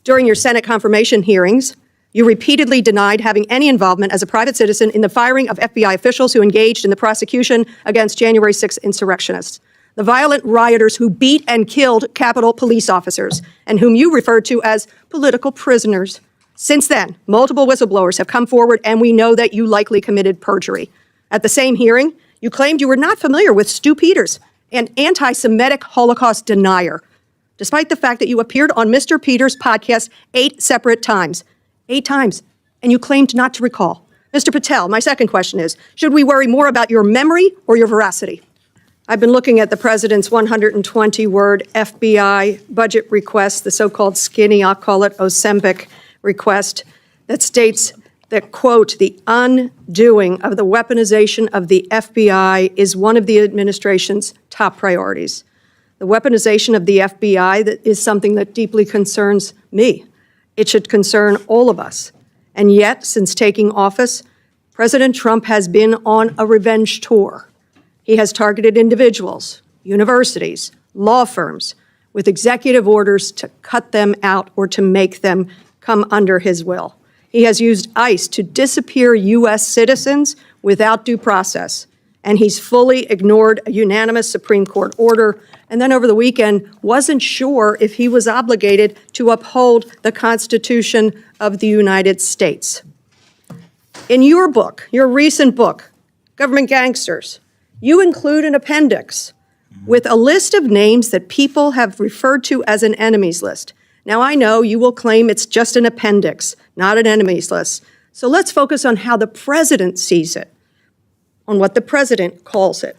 During your Senate confirmation hearings, you repeatedly denied having any involvement as a private citizen in the firing of FBI officials who engaged in the prosecution against January 6 insurrectionists, the violent rioters who beat and killed Capitol police officers, and whom you referred to as political prisoners. Since then, multiple whistleblowers have come forward, and we know that you likely committed perjury. At the same hearing, you claimed you were not familiar with Stu Peters, an anti-Semitic Holocaust denier, despite the fact that you appeared on Mr. Peters' podcast 8 separate times. 8 times, and you claimed not to recall. Mr. Patel, my second question is, should we worry more about your memory or your veracity? I've been looking at the president's 120-word FBI budget request, the so-called skinny, I'll call it Ozempic request, that states that, quote, the undoing of the weaponization of the FBI is one of the administration's top priorities. The weaponization of the FBI is something that deeply concerns me. It should concern all of us. And yet, since taking office, President Trump has been on a revenge tour. He has targeted individuals, universities, law firms, with executive orders to cut them out or to make them come under his will. He has used ICE to disappear U.S. citizens without due process, and he's fully ignored a unanimous Supreme Court order, and then over the weekend wasn't sure if he was obligated to uphold the Constitution of the United States. In your book, your recent book, Government Gangsters, you include an appendix with a list of names that people have referred to as an enemies list. Now, I know you will claim it's just an appendix, not an enemies list. So let's focus on how the president sees it, on what the president calls it.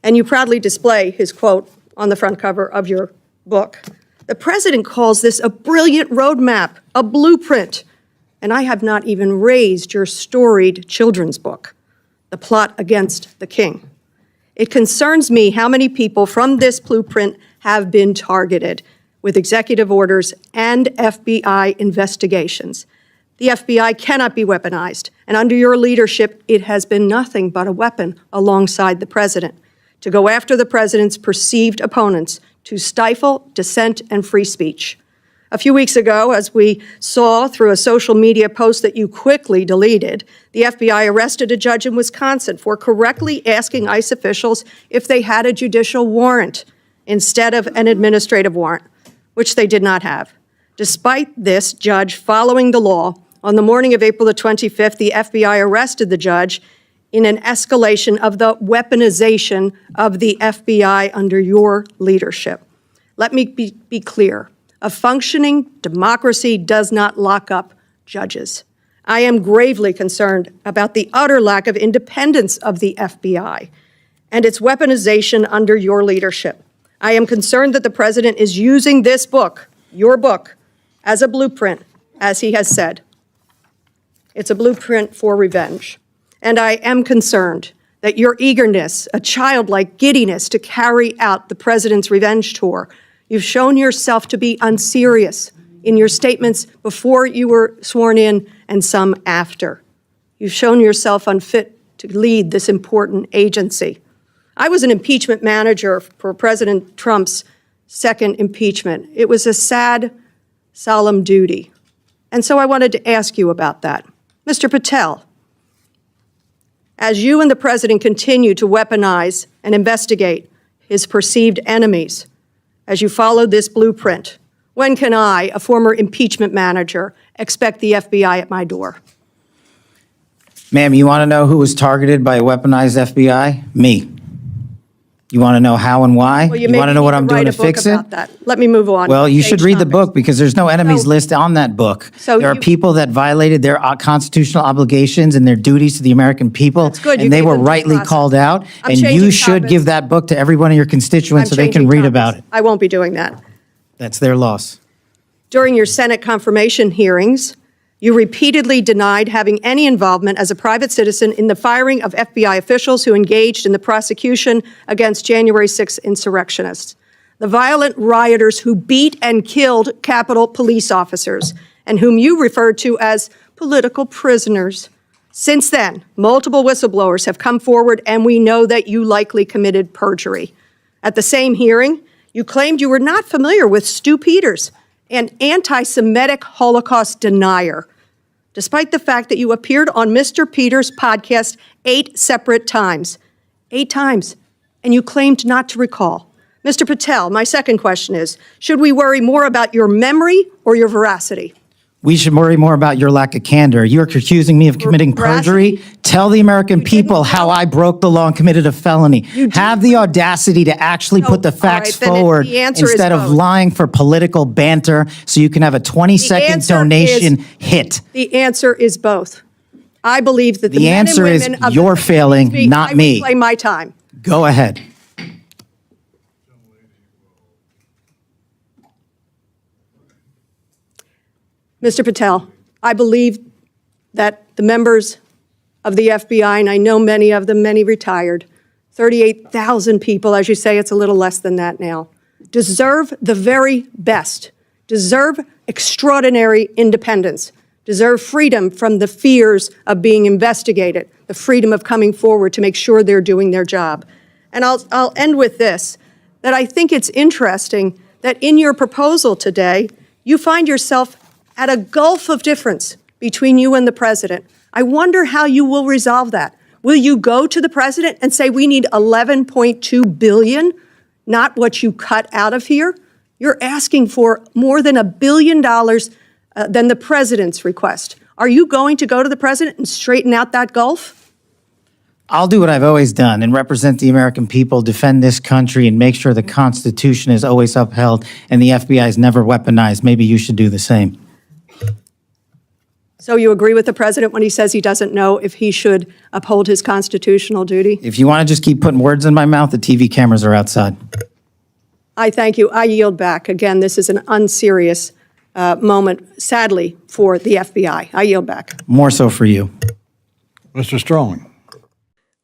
And you proudly display his quote on the front cover of your book. The president calls this a brilliant roadmap, a blueprint. And I have not even raised your storied children's book, The Plot Against the King. It concerns me how many people from this blueprint have been targeted with executive orders and FBI investigations. The FBI cannot be weaponized, and under your leadership, it has been nothing but a weapon alongside the president to go after the president's perceived opponents, to stifle dissent and free speech. A few weeks ago, as we saw through a social media post that you quickly deleted, the FBI arrested a judge in Wisconsin for correctly asking ICE officials if they had a judicial warrant instead of an administrative warrant, which they did not have. Despite this judge following the law, on the morning of April the 25th, the FBI arrested the judge in an escalation of the weaponization of the FBI under your leadership. Let me be clear. A functioning democracy does not lock up judges. I am gravely concerned about the utter lack of independence of the FBI and its weaponization under your leadership. I am concerned that the president is using this book, your book, as a blueprint, as he has said. It's a blueprint for revenge. And I am concerned that your eagerness, a childlike giddiness to carry out the president's revenge tour, you've shown yourself to be unserious in your statements before you were sworn in and some after. You've shown yourself unfit to lead this important agency. I was an impeachment manager for President Trump's second impeachment. It was a sad, solemn duty. And so I wanted to ask you about that. Mr. Patel, as you and the president continue to weaponize and investigate his perceived enemies, as you follow this blueprint, when can I, a former impeachment manager, expect the FBI at my door? Ma'am, you want to know who was targeted by a weaponized FBI? Me. You want to know how and why? Well, you want to know what I'm doing to fix it? Let me move on. Well, you should read the book because there's no enemies list on that book. So there are people that violated their constitutional obligations and their duties to the American people. That's good. And they were rightly called out. And you should give that book to every one of your constituents so they can read about it. I won't be doing that. That's their loss. During your Senate confirmation hearings, you repeatedly denied having any involvement as a private citizen in the firing of FBI officials who engaged in the prosecution against January 6 insurrectionists, the violent rioters who beat and killed Capitol police officers, and whom you referred to as political prisoners. Since then, multiple whistleblowers have come forward, and we know that you likely committed perjury. At the same hearing, you claimed you were not familiar with Stu Peters, and anti-Semitic Holocaust denier, despite the fact that you appeared on Mr. Peters' podcast 8 separate times. 8 times, and you claimed not to recall. Mr. Patel, my second question is, should we worry more about your memory or your veracity? We should worry more about your lack of candor. You're accusing me of committing perjury. Tell the American people how I broke the law and committed a felony. Have the audacity to actually put the facts forward instead of lying for political banter so you can have a 20-second donation hit. The answer is both. I believe that the answer is you're failing, not me. I reclaim my time. Go ahead. Mr. Patel, I believe that the members of the FBI, and I know many of them, many retired, 38,000 people, as you say, it's a little less than that now, deserve the very best, deserve extraordinary independence, deserve freedom from the fears of being investigated, the freedom of coming forward to make sure they're doing their job. And I'll end with this, that I think it's interesting that in your proposal today, you find yourself at a gulf of difference between you and the president. I wonder how you will resolve that. Will you go to the president and say, we need $11.2 billion, not what you cut out of here? You're asking for more than $1 billion than the president's request. Are you going to go to the president and straighten out that gulf? I'll do what I've always done and represent the American people, defend this country, and make sure the Constitution is always upheld and the FBI is never weaponized. Maybe you should do the same. So you agree with the president when he says he doesn't know if he should uphold his constitutional duty? If you want to just keep putting words in my mouth, the TV cameras are outside. I thank you. I yield back. Again, this is an unserious moment, sadly, for the FBI. I yield back. More so for you. Mr. Strong.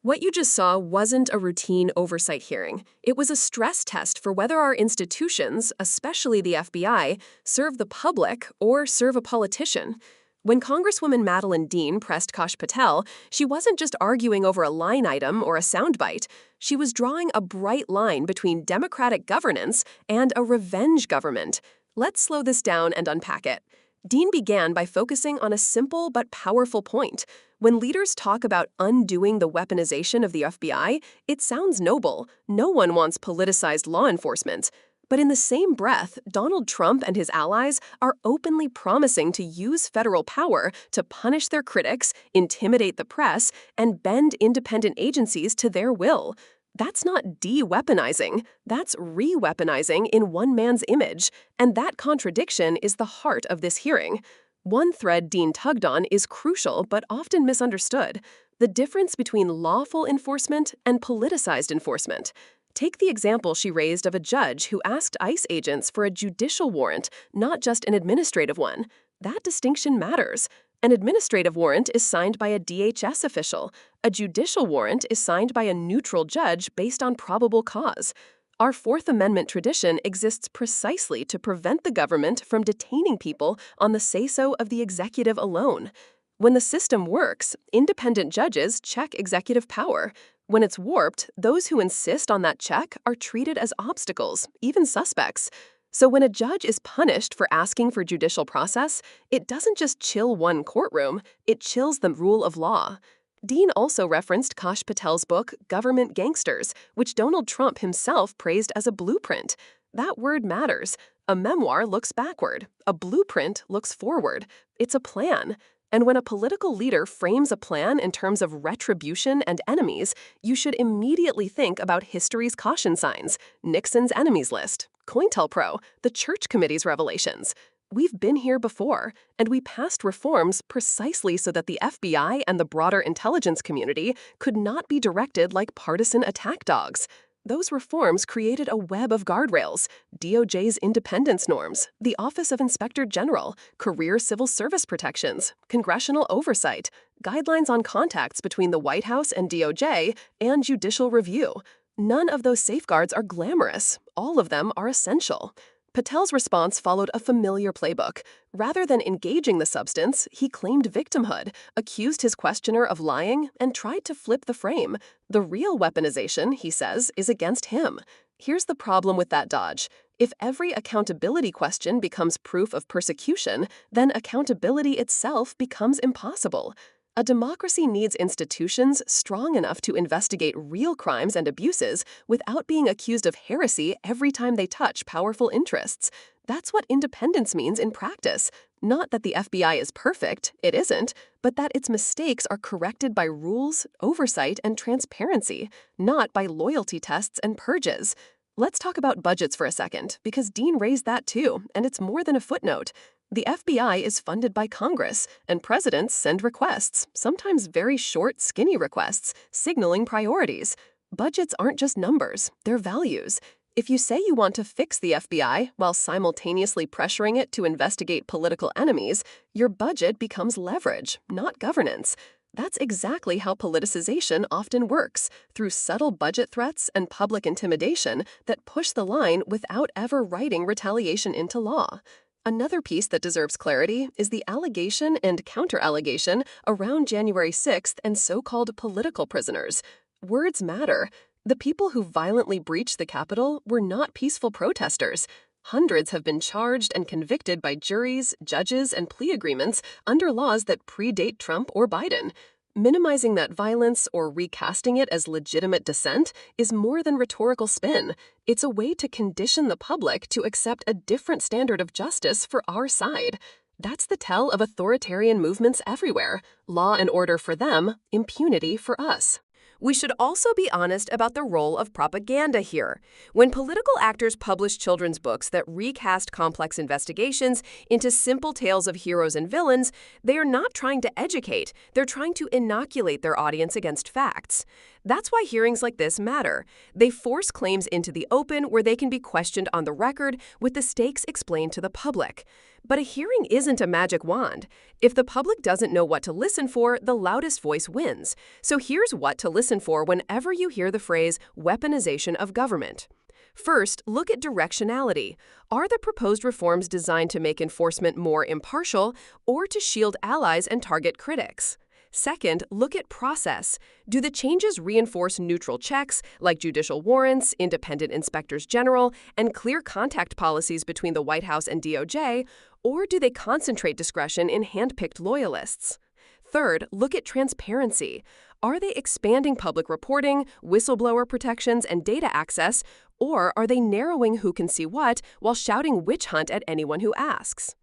What you just saw wasn't a routine oversight hearing. It was a stress test for whether our institutions, especially the FBI, serve the public or serve a politician. When Congresswoman Madeleine Dean pressed Kash Patel, she wasn't just arguing over a line item or a soundbite. She was drawing a bright line between democratic governance and a revenge government. Let's slow this down and unpack it. Dean began by focusing on a simple but powerful point. When leaders talk about undoing the weaponization of the FBI, it sounds noble. No one wants politicized law enforcement. But in the same breath, Donald Trump and his allies are openly promising to use federal power to punish their critics, intimidate the press, and bend independent agencies to their will. That's not de-weaponizing, that's re-weaponizing in one man's image, and that contradiction is the heart of this hearing. One thread Dean tugged on is crucial but often misunderstood: the difference between lawful enforcement and politicized enforcement. Take the example she raised of a judge who asked ICE agents for a judicial warrant, not just an administrative one. That distinction matters. An administrative warrant is signed by a DHS official. A judicial warrant is signed by a neutral judge based on probable cause. Our Fourth Amendment tradition exists precisely to prevent the government from detaining people on the say-so of the executive alone. When the system works, independent judges check executive power. When it's warped, those who insist on that check are treated as obstacles, even suspects. So when a judge is punished for asking for judicial process, it doesn't just chill one courtroom, it chills the rule of law. Dean also referenced Kash Patel's book, Government Gangsters, which Donald Trump himself praised as a blueprint. That word matters. A memoir looks backward. A blueprint looks forward. It's a plan. And when a political leader frames a plan in terms of retribution and enemies, you should immediately think about history's caution signs, Nixon's enemies list, COINTELPRO, the Church Committee's revelations. We've been here before, and we passed reforms precisely so that the FBI and the broader intelligence community could not be directed like partisan attack dogs. Those reforms created a web of guardrails: DOJ's independence norms, the Office of Inspector General, career civil service protections, congressional oversight, guidelines on contacts between the White House and DOJ, and judicial review. None of those safeguards are glamorous. All of them are essential. Patel's response followed a familiar playbook. Rather than engaging the substance, he claimed victimhood, accused his questioner of lying, and tried to flip the frame. The real weaponization, he says, is against him. Here's the problem with that dodge. If every accountability question becomes proof of persecution, then accountability itself becomes impossible. A democracy needs institutions strong enough to investigate real crimes and abuses without being accused of heresy every time they touch powerful interests. That's what independence means in practice. Not that the FBI is perfect, it isn't, but that its mistakes are corrected by rules, oversight, and transparency, not by loyalty tests and purges. Let's talk about budgets for a second, because Dean raised that too, and it's more than a footnote. The FBI is funded by Congress, and presidents send requests, sometimes very short, skinny requests, signaling priorities. Budgets aren't just numbers, they're values. If you say you want to fix the FBI while simultaneously pressuring it to investigate political enemies, your budget becomes leverage, not governance. That's exactly how politicization often works, through subtle budget threats and public intimidation that push the line without ever writing retaliation into law. Another piece that deserves clarity is the allegation and counter-allegation around January 6th and so-called political prisoners. Words matter. The people who violently breached the Capitol were not peaceful protesters. Hundreds have been charged and convicted by juries, judges, and plea agreements under laws that predate Trump or Biden. Minimizing that violence or recasting it as legitimate dissent is more than rhetorical spin. It's a way to condition the public to accept a different standard of justice for our side. That's the tell of authoritarian movements everywhere. Law and order for them, impunity for us. We should also be honest about the role of propaganda here. When political actors publish children's books that recast complex investigations into simple tales of heroes and villains, they are not trying to educate, they're trying to inoculate their audience against facts. That's why hearings like this matter. They force claims into the open where they can be questioned on the record with the stakes explained to the public. But a hearing isn't a magic wand. If the public doesn't know what to listen for, the loudest voice wins. So here's what to listen for whenever you hear the phrase weaponization of government. First, look at directionality. Are the proposed reforms designed to make enforcement more impartial or to shield allies and target critics? Second, look at process. Do the changes reinforce neutral checks like judicial warrants, independent inspectors general, and clear contact policies between the White House and DOJ, or do they concentrate discretion in hand-picked loyalists? Third, look at transparency. Are they expanding public reporting, whistleblower protections, and data access, or are they narrowing who can see what while shouting witch hunt at anyone who asks?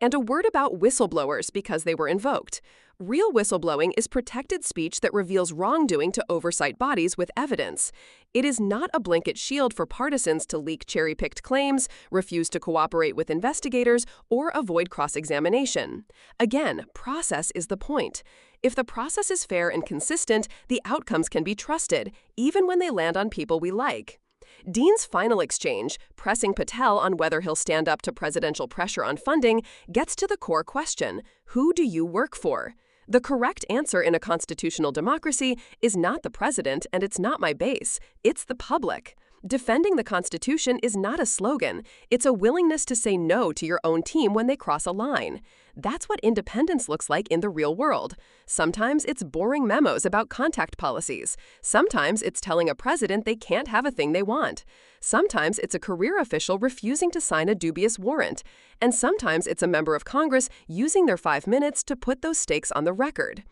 And a word about whistleblowers because they were invoked. Real whistleblowing is protected speech that reveals wrongdoing to oversight bodies with evidence. It is not a blanket shield for partisans to leak cherry-picked claims, refuse to cooperate with investigators, or avoid cross-examination. Again, process is the point. If the process is fair and consistent, the outcomes can be trusted, even when they land on people we like. Dean's final exchange, pressing Patel on whether he'll stand up to presidential pressure on funding, gets to the core question: who do you work for? The correct answer in a constitutional democracy is not the president, and it's not my base. It's the public. Defending the Constitution is not a slogan. It's a willingness to say no to your own team when they cross a line. That's what independence looks like in the real world. Sometimes it's boring memos about contact policies. Sometimes it's telling a president they can't have a thing they want. Sometimes it's a career official refusing to sign a dubious warrant. And sometimes it's a member of Congress using their 5 minutes to put those stakes on the record.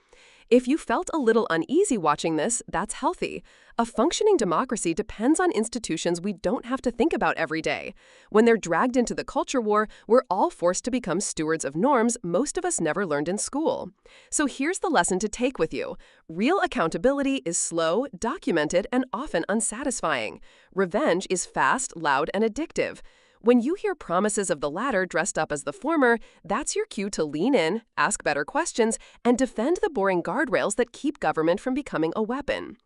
If you felt a little uneasy watching this, that's healthy. A functioning democracy depends on institutions we don't have to think about every day. When they're dragged into the culture war, we're all forced to become stewards of norms most of us never learned in school. So here's the lesson to take with you. Real accountability is slow, documented, and often unsatisfying. Revenge is fast, loud, and addictive. When you hear promises of the latter dressed up as the former, that's your cue to lean in, ask better questions, and defend the boring guardrails that keep government from becoming a weapon.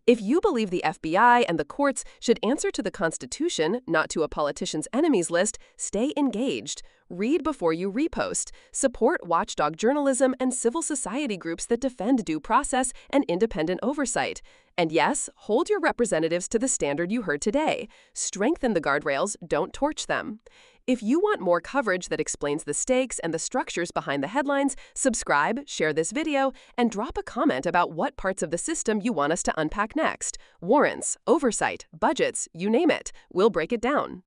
If you believe the FBI and the courts should answer to the Constitution, not to a politician's enemies list, stay engaged. Read before you repost. Support watchdog journalism and civil society groups that defend due process and independent oversight. And yes, hold your representatives to the standard you heard today. Strengthen the guardrails, don't torch them. If you want more coverage that explains the stakes and the structures behind the headlines, subscribe, share this video, and drop a comment about what parts of the system you want us to unpack next. Warrants, oversight, budgets, you name it. We'll break it down.